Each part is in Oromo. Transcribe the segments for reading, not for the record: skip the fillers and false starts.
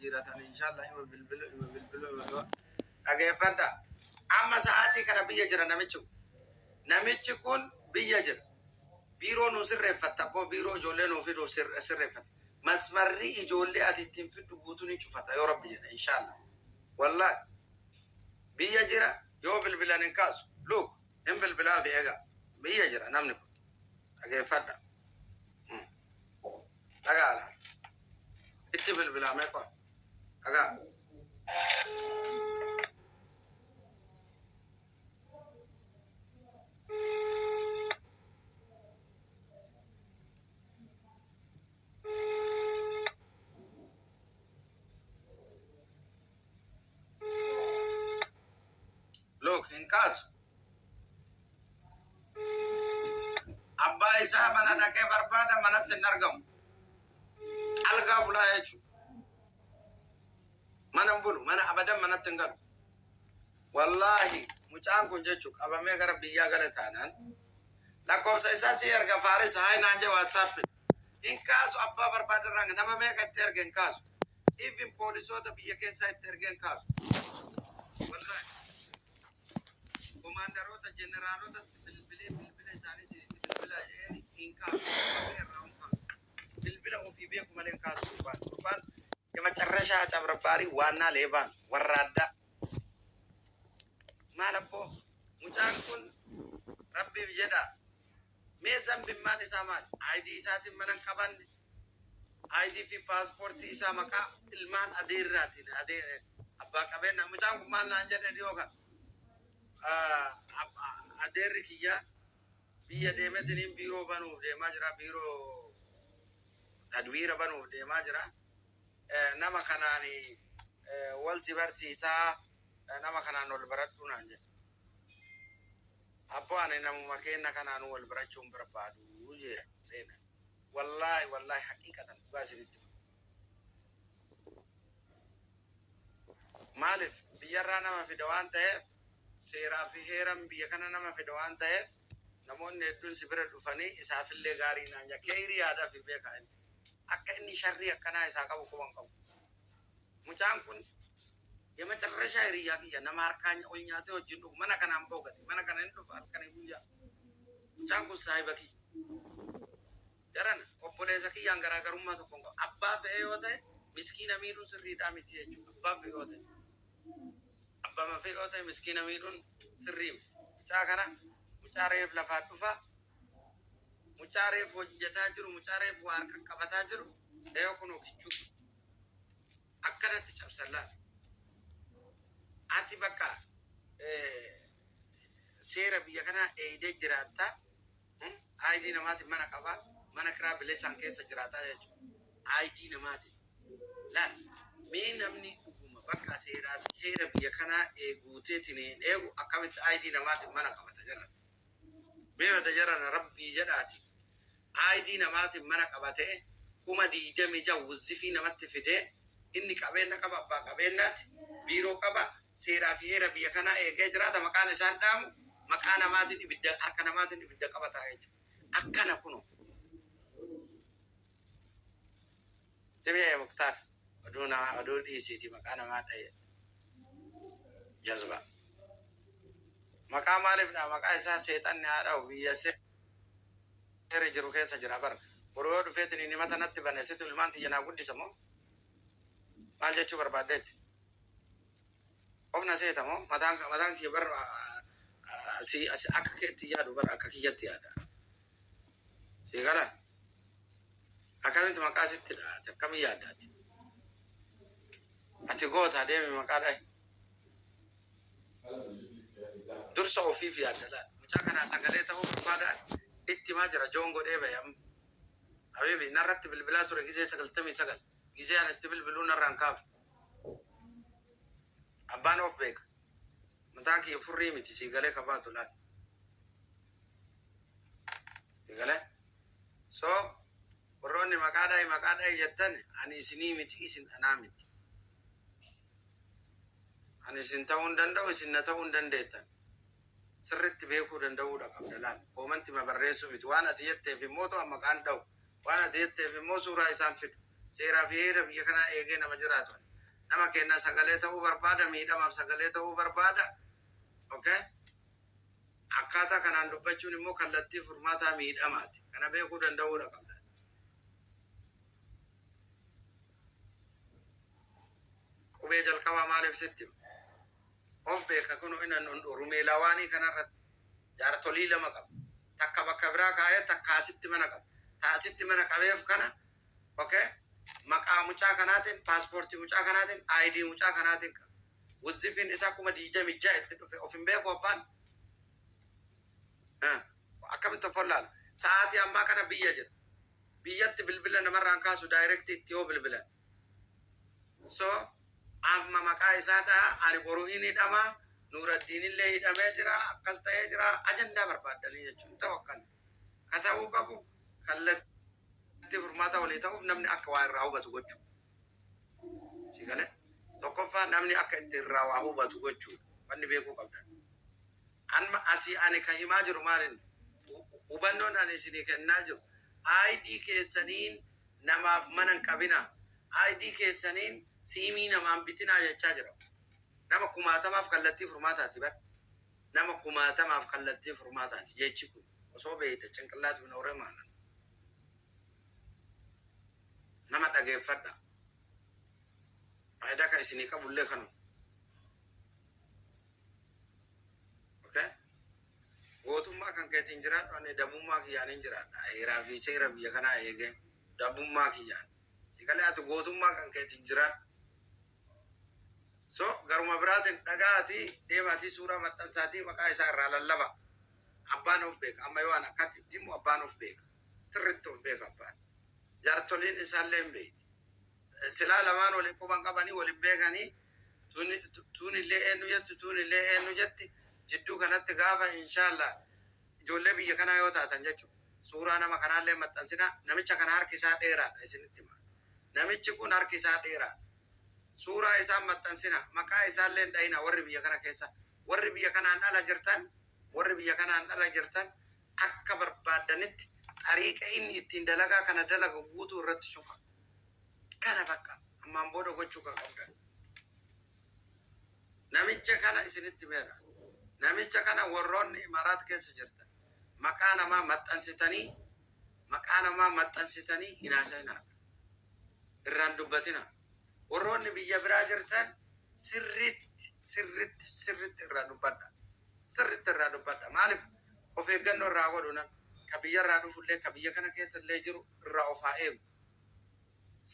جيرة إن شاء الله إما بالبلو أجيفندا أما ساعتي كنا بيجرا نمشي كون بيجر بيرو نسر فتابو بيرو جولي نوفيدو سر فت مسمري جولي أتيتم في تبوتوني شوفتا يا رب إن شاء الله والله بيجرا يو بالبلا نكاس لوك هم بالبلا بيجا بيجرا نمنكم أجيفندا أجالا إتي بالبلا ما يكون أجا لوك إنكاس أبا إسا منا نكى بربادا منا تنرجم ألقى بلا يجو منا بقول منا أبدا منا تنقل والله مجان كنجتشك أبا ميغر بيجا غلطانان لكم سيسا سيرغا فارس هاي نانجا واتساب إنكاس أبا بربادا رانغ نما ميغا ترغ إنكاس إيفين بوليسوتا بيجا كيسا ترغ إنكاس والله كوماندروتا جنراروتا بالبلا زاني بالبلا يعني إنكاس بالبلا وفي بيكم مالين كاس قربان كما ترشا تبرباري وانا ليبان ورادا مالبو مجانكون ربي بجدا ميزان بمان إسامان ID ساتي منن كبان ID في باسبورت إسامكا المان أدير راتين أدير أبا كبين مجانكون مان نانجر ديوكا أدير كيا بيا ديمتنين بيرو بانو ديماجرا بيرو تدوير بانو ديماجرا nama kanani walti barsiisa nama kanaan wal baradhu naan jedhe abbo ani namuma kenna kanaan wal barachuun barbaadu jedhe wallahi haqiqatan dhugaa isinitti maalif biyyarraa nama fida waan ta'eef seeraa fi heeran biyya kana nama fida waan ta'eef namoonni hedduun si bira dhufanii isaafillee gaarii naan jedhe keeyrii yaadaa fi beekaa inni akka inni sharrii akkanaa isaa qabu kuban qabu mucaan kun yema tarresha hiriyaa kiyya nama harkaan ol nyaatee wajjin dhufu mana kanaan boogate mana kana hin dhufu halkanii guyyaa mucaan kun saahiba kiyya jarana obboleessa kiyyaan garaagarummaa tokko hin qabu abbaa fe'ee yoo ta'e miskiina miidhuun sirriidhaa miti jechuudha abbaa fe'ee yoo ta'e abbaa fe'ee yoo ta'e miskiina miidhuun sirrii mucaa kana mucaa reef lafaa dhufa mucaa reef hojjetaa jiru mucaa reef waa harka qabataa jiru eeyoo kun okichuu akkanatti cabsallaan ati bakka seera biyya kana eeyidee jiraatta ID namaatiin mana qaba mana kiraa bileessaan keessa jiraataa jechuudha ID namaatiin laal mee namni dhuguma bakka seeraa fi heera biyya kanaa eeguuteetiin eegu akkamitti ID namaatiin mana qabata jira mee wata jirana rabbii jedhaati ID namaatiin mana qabatee kuma diidamii jawwuzifii namatti fidee inni qabeenya qaba abbaa qabeenyaatti biiroo qaba seeraa fi heera biyya kanaa eegee jiraata maqaan isaan dhaamu maqaa namaatiin ibidda harka namaatiin ibidda qabataa jechuudha akkana kuno Semiya Mukhtar oduu dhiisiiti maqaa namaa dha'e jazba maqaa maaliif dha maqaa isaa seexanni haa dha'u biyya seera jiru keessa jira bara boroo yoo dhufeetiin inni mata natti bane sitti ilmaan tiyyanaa guddisa moo maal jechuu barbaaddeetti ofna seeta moo mataan kiyya bar akka keetti yaadu bar akka kiyyatti yaada sii gala akkamitti maqaa sitti dhaate akkamii yaaddaati ati goota deemi maqaa dhahe dursa ofiif yaaddalaan mucaa kanaa sagalee ta'uu barbaadaan itti maa jira joon godhee bayam habibi narratti bilbilaa ture gizee 99 gizee an itti bilbiluu narraan kaaf abbaan of beeka mataan kiyya furrii miti sii galee kabaatu laal sii galee so warroonni maqaa dhahe jettan ani isinii miti isin anaa miti ani isin ta'uu hin danda'u isin na ta'uu hin dandeettan sirritti beekuu danda'uudha qabda laal koomanti ma barreessu miti waan ati jetteef immoo to'a maqaan dha'u waan ati jetteef immoo suuraa isaan fidu seeraa fi heera biyya kanaa eegee nama jiraatu nama kenna sagalee ta'uu barbaada miidhamaaf sagalee ta'uu barbaada okay akkaataa kanaan dubbachuun immoo kallattii furmaataa miidhamaati kana beekuu danda'uudha qabda qubee jalqabaa maaliif sitti of beeka kun innan rumee lawaanii kanarratti jaartolii lama qaba takka bakka biraa kaayee takka asitti mana qaba taasitti mana qabeef kana okay maqaa mucaa kanaatiin paaspoortii mucaa kanaatiin ID mucaa kanaatiin wuzifin isaa kuma diija mijaa itti dhufe of hin beeku abbaan akkamitti follaala sa'aatii ammaa kana biyya jira biyyatti bilbila namarraan kaasu direct itti yoo bilbilan so amma maqaa isaadha ani boruu hin hidhama nuuraddiin illee hidhamee jira akkas ta'ee jira ajandaa barbaadanii jechuun ta'u akkan kata'uu qabu kallattii furmaata walii ta'uuf namni akka waa irraa hubatu gochuu sigale tokkoffaa namni akka itti irraa waa hubatu gochuu wanni beekuu qabdan anma asii ani kan himaa jiru maalin hubannoon ani isinii kennaa jiru ID keessaniin namaaf mana hin qabina ID keessaniin siimii namaan bitinaa jechaa jira nama kumaatamaaf kallattii furmaataati bar nama kumaatamaaf kallattii furmaataati jechi kun osoo beeyte cinqillaati bin horee maanan nama dhageeffadha faayidaa kan isinii qabullee kanu okay gootummaa kan keetiin jiraadhu ani dabummaa kiyyaanin jiraadha heeraa fi seera biyya kanaa eege dabummaa kiyyaan sikalee ati gootummaa kan keetiin jiraadhu so garuma biraatiin dhagaati deemaati suuraa maxxansaatii maqaa isaa irraa lallaba abbaan of beeka amma yoo an akkatti immoo abbaan of beeka sirritti of beeka abbaan jaartoliin isaallee hin beeki silaa lamaan waliin quban qabanii waliin beekanii tuunillee eenyu jetti tuunillee eenyu jetti jidduu kanatti gaafa inshallah ijoollee biyya kanaa yoo taatan jechuudha suuraa nama kanaallee maxxansina namicha kana harki isaa dheeraadha isinitti maal namichi kun harki isaa dheeraadha suuraa isaa maxxansina maqaa isaallee dhayina warri biyya kana keessa warri biyya kanaan ala jirtan akka barbaadanitti xariiqa inni ittiin dalagaa kana dalaga guutuu irratti cufa kana bakka ammaan booda gochuu kan qabdan namicha kana isinitti meera namicha kana warroonni imaraat keessa jirtan maqaa namaa maxxansitanii hinaasa'inaa irraan dubbatina warroonni biyya biraa jirtan sirritti irraa dubbadha maaliif of eeggannoo irraa godhu nam ka biyya irraa dhufullee ka biyya kana keessa illee jiru irraa of haa eegu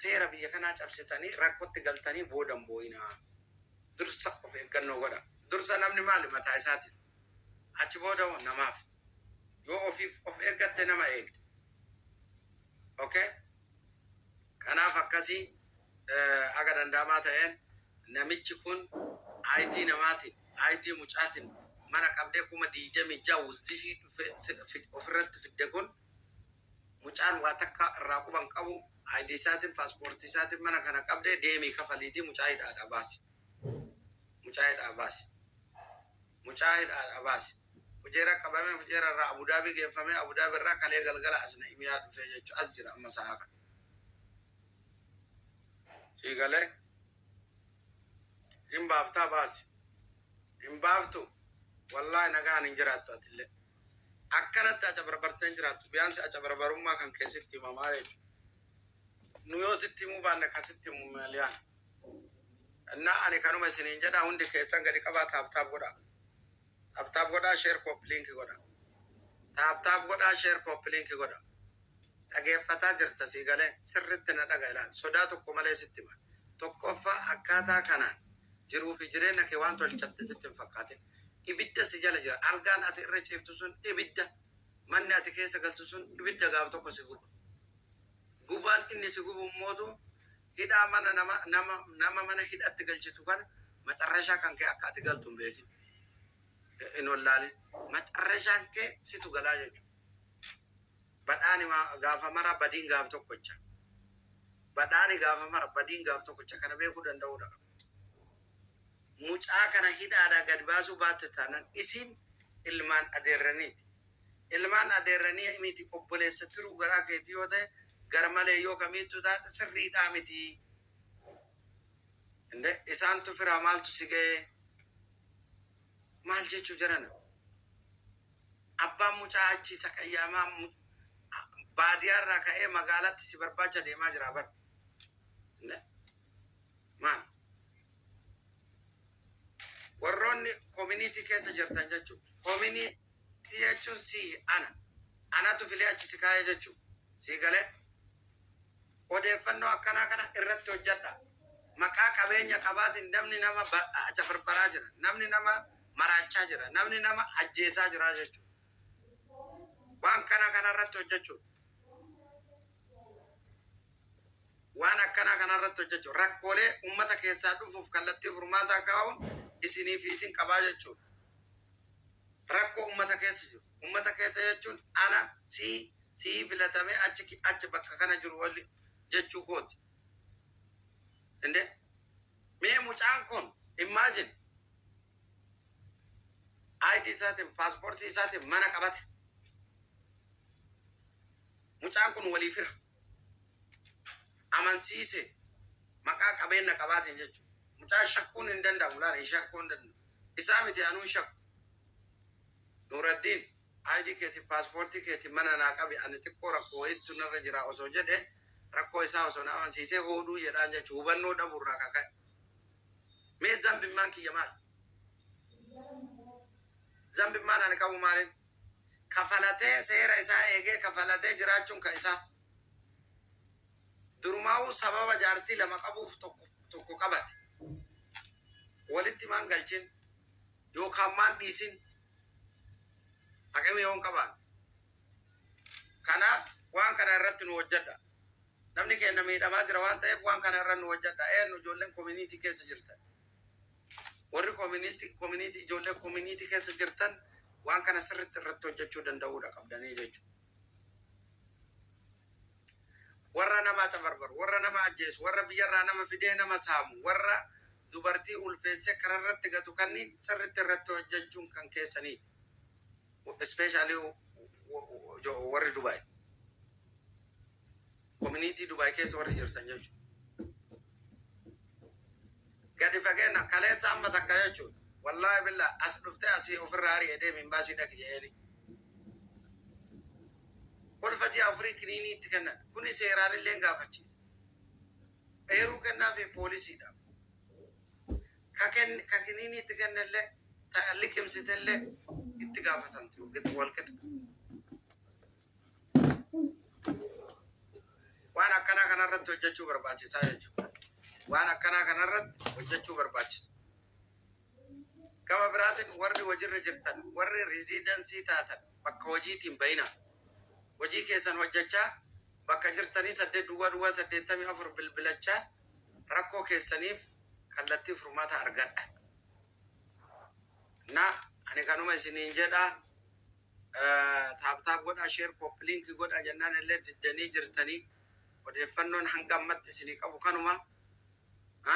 seera biyya kanaa cabsitanii rakkotti galtanii boodan boo'inaa dursa of eeggannoo godha dursa namni maali mataa isaatiif achi booda namaaf yoo of eeggatte nama eegde okay kanaaf akkasii aga dandaamaa ta'een namichi kun ID namaatiin ID mucaatiin mana qabdee kuma diidamii jaawuzifii ofirratti fidde kun mucaan waa takka irraa quban qabu ID isaatiin paaspoortii isaatiin mana kana qabdee deemii kafaliitii mucaa hidhaadhaa baasi fujeera qabamee fujeera irraa Abudaabii geeffamee Abudaabii irraa kalee galgala asna imiyaa dhufee jechuu as jira amma sa'a kana sigale imbaaftaa baasi imbaaftu wallahi nagaan hin jiraattu atille akkanatti acha barbarteen jiraattu biyaansi acha barbarummaa kan keessatti himamaa jechuudha nu yoo sitti himuu baanne kan sitti himu maaliyaan annaa ani kanuma isiniin jedha hundi keessan gadi qabaa taaptaap godhaa share copy link godha taaptaap godhaa share copy link godha dhageeffataa jirta siigalee sirritti na dhaga ilaan sodaa tokko malee sitti hima tokkoffaa akkaataa kanaan jiruu fi jireenya kee waan tolchatte sitti hin fakkaatin ibidda si jala jira algaan ati irra ciiftu sun ibidda manni ati keessa galtu sun ibidda gaaf tokko si guba gubaan inni si gubu mootu hidhaa mana nama mana hidhatti galchitu kana macarrashaa kan kee akka ati galtu hin beekin in wallaalin macarrashaan kee situ galaa jechuudha badhaani gaafa mara badiin gaaf tokkocha badhaani gaafa mara badiin gaaf tokkocha kana beekuu danda'uudha mucaa kana hidhaadhaa gad baasuu baatte taanan isin ilmaan adeerranii miti obboleessa turuu garaa keetii yoo ta'e gar malee yoo kamiittu taate sirriidhaa miti inde isaan tu fira maaltu si ga'ee maal jechuu jiran abbaan mucaa achi isa qayyaamaa baadiyyaarraa ka'ee magaalatti si barbaacha deemaa jira bar maal warroonni community keessa jirtan jechuun community jechuun si anatu filee achi si kaa'ee jechuun si galee odeeffannoo akkanaa kana irratti hojjedha maqaa qabeenya qabaatiin namni nama acha barbaraa jira namni nama maraachaa jira namni nama ajjeesaa jira jechuun waan kana irratti hojjechuu waan akkanaa kana irratti hojjechuu rakkoolee ummata keessaa dhufuuf kallattii furmaataa kaa'uun isinii fi isin qabaa jechuun rakkoo ummata keessa jiru ummata keessa jechuun ana si filatamee achi bakka kana jiru walli jechuu kooti inde mee mucaan kun imagine ID isaatiin paaspoortii isaatiin mana qabate mucaan kun walii fira amansiise maqaa qabeenya qabaatiin jechuudha mucaa shakkuun hin danda'amu laala shakkuu hin danda'amu isaa miti anuu shakku Nuraddiin ID keeti paaspoortii keeti mana naa qabi ani xiqqoo rakkoo ittu narra jira osoo jedhe rakkoo isaa osoo na amansiisee hooduu jedhaan jechuudha hubannoo dhabuurraa kaka'e mee zambimmaan kiyya maal zambimmaan ani qabu maalin kafalatee seera isaa eegee kafalatee jiraachuun ka isaa durumaa'uu sababa jaartii lama qabuuf tokko qabate walitti maan galchin yookaan maan dhiisin haqame yoon qabaan kanaaf waan kana irratti nu hojjedha namni keenya miidhamaa jira waan ta'eef waan kana irratti nu hojjedha nu ijoolleen community keessa jirtan warri community ijoollee community keessa jirtan waan kana sirriitti irratti hojjechuu danda'uudha qabdanii jechuudha warra nama tabarbaru warra nama ajjeesu warra biyyarraa nama fidee nama saamu warra dubartii ulfeessee kararratti gatu kanniin sirriitti irratti hojjechuun kan keessanii especially warri Dubai community Dubai keessa warri jirtan jechuudha gadi fageenya kaleessa amma takka jechuudha wallahi billah as dhuftee asii ofirraa ari'ee deemin baasii dhaqi jedheeni kolfati afrii kiniinii itti kennan kuni seeraan illee gaafachiisa eeruu kennaa fi poolisiidhaaf ka kiniinii itti kennallee ta liqimsitellee itti gaafatamti walqixa waan akkanaa kanarratti hojjechuu barbaachisaa jechuudha waan akkanaa kanarratti hojjechuu barbaachisa gama biraatiin warri hojiirra jirtan warri reziidensii taatan bakka hojiitiin bayinaa hojii keessan hojjechaa bakka jirtanii 8 bilbilachaa rakkoo keessaniif kallattii furmaata argadha na ani kanuma isiniin jedha taap godha share copy link godha jennaan illee diddanii jirtanii odeeffannoon hanga ammatti isinii qabu kanuma